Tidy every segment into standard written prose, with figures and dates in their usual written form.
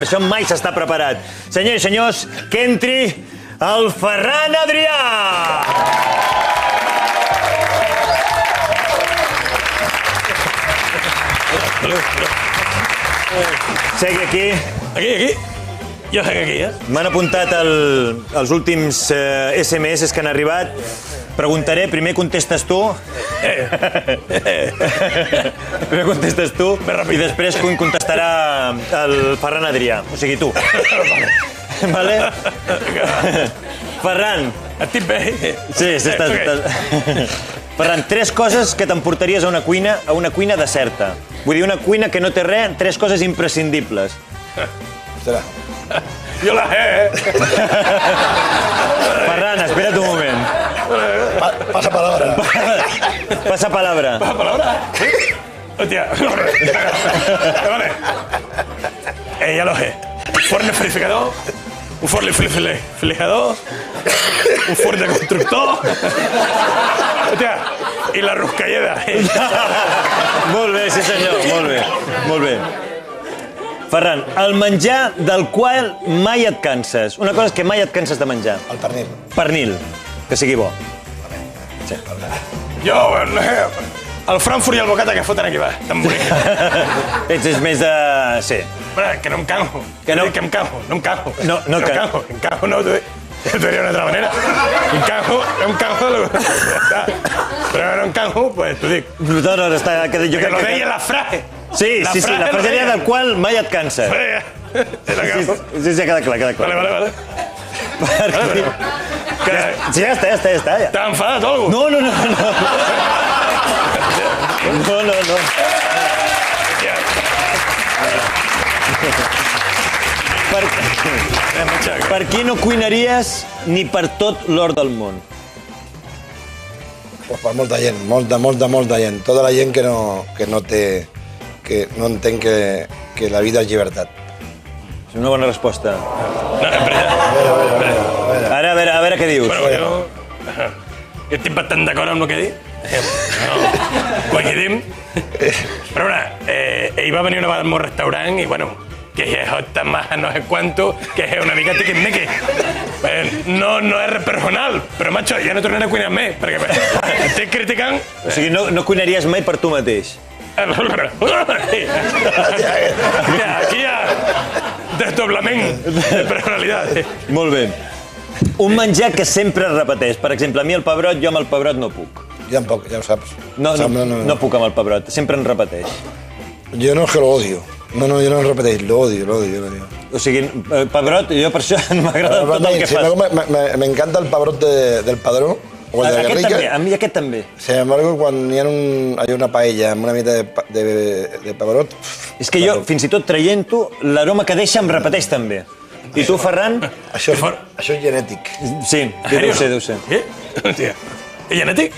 Això mai s'està preparat. Senyors i senyors, que entri el Ferran Adrià! Segui aquí. Aquí. Jo seguc aquí, M'han apuntat els últims SMS que han arribat. Preguntaré, primer contestes tu. Primer contestes tu i després contestarà el Ferran Adrià. O sigui, tu. Vale? Ferran. Estic bé? Sí, estàs... Ferran, 3 coses que t'emportaries a una cuina deserta. Vull dir, una cuina que no té res, 3 coses imprescindibles. Ostres. Jo la sé, Ferran, espera't un moment. Pasa palabra. Pasa palabra. ¿Pasa palabra? Sí. Hostia. Vale. Ya lo sé. Forn frificador, un forn flijador, un forn de constructor. Hòstia, i la roscalleda. Molt bé, sí senyor, molt bé. Ferran, el menjar del qual mai et canses. Una cosa és que mai et canses de menjar. El pernil. Pernil, que sigui bo. Sí. Jo, el Frankfurt i el bocata que foten aquí, va, tan bonic. Ets més de... sí. Que no em canjo. Que no? Que em canjo, no em canjo. No canjo. En canjo no, t'ho diria d'una altra manera. En canjo, però no en canjo, pues t'ho dic. No, està... Que lo deia la frase. Sí, la fraseria del qual mai et canses. Sí, ha quedat clar. Vale. Sí, ja està. T'ha enfadat o algú? No. Per qui no cuinaries ni per tot l'or del món? Pues per molta gent, molta gent. Tota la gent que no té... que no entén que la vida és llibertat. És una bona resposta. Ara, a veure què dius. Bueno, jo estic bastant d'acord amb el que he dit. Coincidim. Però, ell va venir una vegada al meu restaurant i, bueno, que es hasta más no sé cuánto, que es una mica tiquismiqui. No és res personal, però, macho, ja no tornaré a cuinar més, perquè estic criticant... O sigui, no cuinaries mai per tu mateix? Aquí hi ha desdoblament de personalitat. Molt bé. Un menjar que sempre es repeteix. Per exemple, a mi el pebrot, jo amb el pebrot no puc. Jo tampoc, ja ho saps. No puc amb el pebrot, sempre en repeteix. Jo no és que lo odio. No, jo no el repeteix, lo odio. O sigui, pebrot, jo per això no m'agrada tot el que fas. Me encanta el pebrot del Padró. Aquest també, a mi aquest també. Sin embargo, quan hi ha una paella amb una mica de pebrot... És que jo, fins i tot traient-ho, l'aroma que deixa em repeteix també. I tu, Ferran? Això és genètic. Sí, deu ser. Hòstia, és genètic?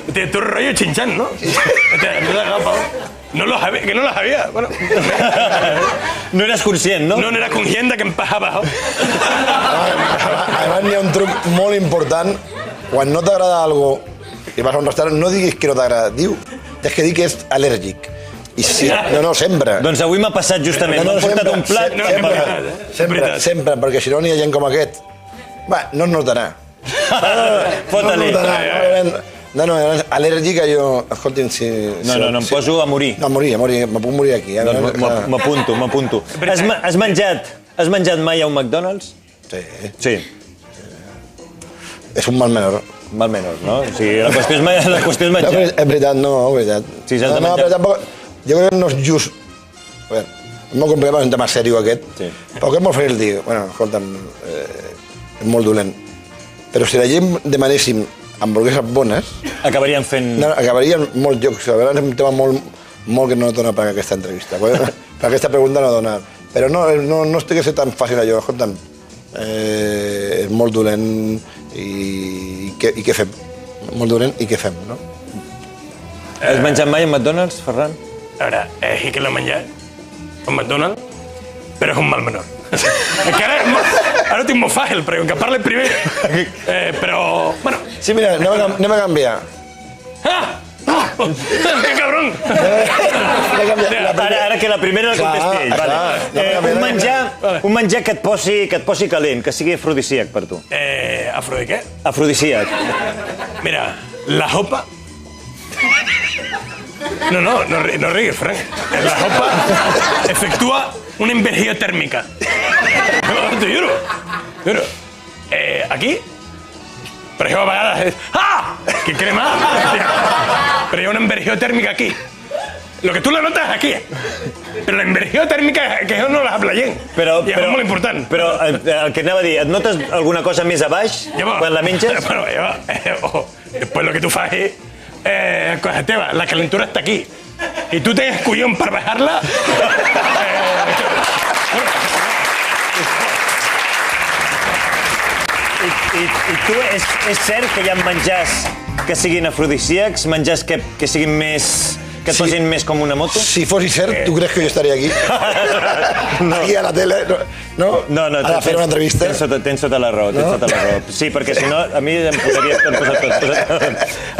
Hòstia, tu rotllo xinxant, no? No lo sabía. Bueno. No eres conscient, no? No era conscient de que em passava. Además, n'hi ha un truc molt important. Quan no t'agrada algo i vas a un restaurant, no diguis que no t'agrada. Tens que dir que és al·lèrgic. I sí, no, sempre. Doncs avui m'ha passat justament. M'ha portat un plat... Sempre, perquè si no n'hi ha gent com aquest... No es notarà. Fota-li. No, al·lèrgica jo... Escolti'm, si... No, em poso a morir. No, a morir, me puc morir aquí. M'apunto. Has menjat mai a un McDonald's? Sí. És un mal menor. Mal menor, no? O sigui, la qüestió és menjar. És veritat, no, és veritat. Sí, s'has de menjar. Però tampoc... Jo crec que no és just... A veure, és molt complicat, és un tema seriós aquest. Però que és molt fàcil dir, bueno, escolta'm, és molt dolent. Però si la gent demanéssim hamburgueses bones... Acabarien fent... No, acabarien molts jocs. A vegades és un tema molt que no dona per aquesta entrevista. Per aquesta pregunta no dona. Però no estic a ser tan fàcil allò. Escolta'm, és molt dolent i què fem? Molt dolent i què fem, no? Has menjat mai a McDonald's, Ferran? A veure, sí que l'he menjat, un McDonald's, però és un mal menor. Que ara ho tinc molt fàcil, perquè com que parles primer... Però, bueno... Sí, mira, anem a canviar. ¡Qué cabrón! Ara que la primera la contesti ell. Un menjar que et posi calent, que sigui afrodisíac per tu. ¿Afro de qué? Afrodisíac. Mira, la jopa... No ríes, Frank. La jopa efectúa una inversión térmica. No, te juro. Aquí, per això a vegades és... ¡Que crema! Pero hay una inversión térmica aquí. Lo que tú la notas aquí. Pero la inversión tèrmica que jo no la veiem. I és molt important. Però el que anava a dir, et notes alguna cosa més a baix quan la menges? Bueno, después lo que tú fas es... cosa teva, la calentura está aquí. Y tú tienes collón per bajar-la... I tu, és cert que hi ha menjars que siguin afrodisíacs, menjars que siguin més... que et posin més com una moto? Si fos cert, tu creus que jo estaria aquí? Aquí a la tele, no? A fer una entrevista? Tens tota la raó, Sí, perquè si no, a mi em posaria tot.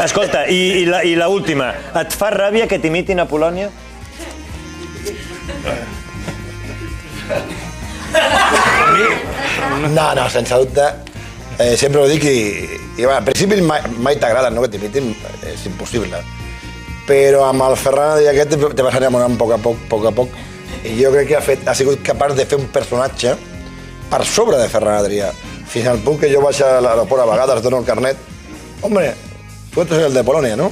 Escolta, i l'última. Et fa ràbia que t'imitin a Polònia? No, sense dubte. Sempre ho dic i al principi mai t'agrada, no, que t'imitin, és impossible. Però amb el Ferran Adrià aquest te vas enamorant a poc a poc. I jo crec que ha sigut capaç de fer un personatge per sobre de Ferran Adrià. Fins al punt que jo vaig a l'aeroport a vegades, dono el carnet. Hombre, tu ets el de Polònia, no?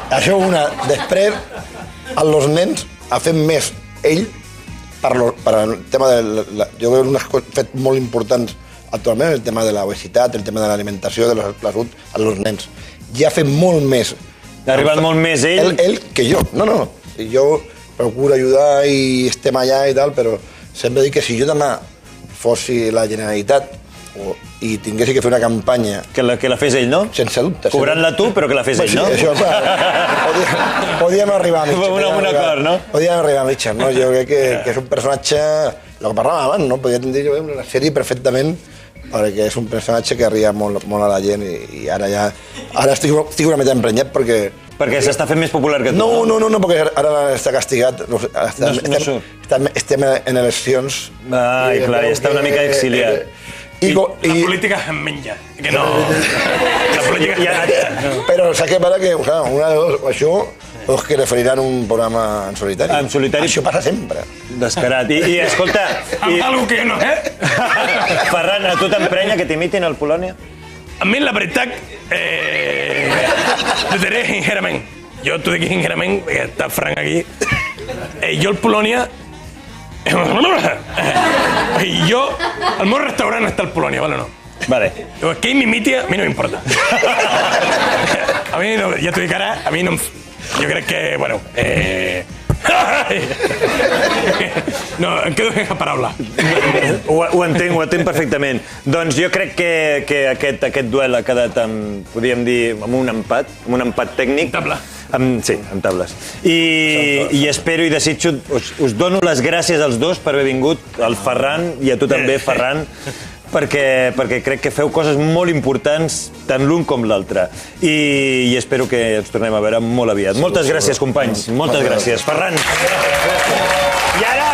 Això una. Després, els nens ha fet més ell per el tema de... Jo crec que un fet molt importants actualment, el tema de l'obesitat, el tema de l'alimentació, de la salut, als nens. Ja ha fet molt més. Ha arribat molt més ell? Ell que jo. No. Jo procuro ajudar i estem allà i tal, però sempre dic que si jo demà fossi la Generalitat i tinguessi que fer una campanya... Que la fes ell, no? Sense dubte. Cobrant-la tu, però que la fes ell, no? Sí, això, podíem arribar a mitja. Un acord, no? Podíem arribar a mitja, no? Jo crec que és un personatge... El que parlàvem abans, no? Podria tenir una sèrie perfectament perquè és un personatge que arriba molt a la gent i ara estic una mica emprenyat perquè... Perquè s'està fent més popular que tu, no? No, perquè ara està castigat. Estem en eleccions. I clar, està una mica exiliat. La política es menja, que no... La política... Però saps què passa? Que una de dos, això... O és que referiran un programa en solitari. En solitari. Això passa sempre. Descarat. I escolta... Amb algo que no, Ferran, a tu t'emprenya que t'imitin al Polònia? A mi, la veritat, t'ho diré sincerament. Jo t'ho dic sincerament, perquè està Frank aquí. Jo al Polònia... Jo... El meu restaurant està al Polònia, ¿vale o no? Vale. Que ell m'imiti, a mi no m'importa. A mi, ja t'ho dic ara, a mi no em... Jo crec que, bueno... No, em quedo sense paraula. Ho entenc perfectament. Doncs jo crec que aquest duel ha quedat podríem dir, amb un empat tècnic. Table. Sí, amb tables. I espero i desitjo, us dono les gràcies als dos per haver vingut, al Ferran i a tu també, Ferran, perquè crec que feu coses molt importants, tant l'un com l'altre. I espero que ens tornem a veure molt aviat. Moltes gràcies, companys. Moltes gràcies. Ferran. I ara...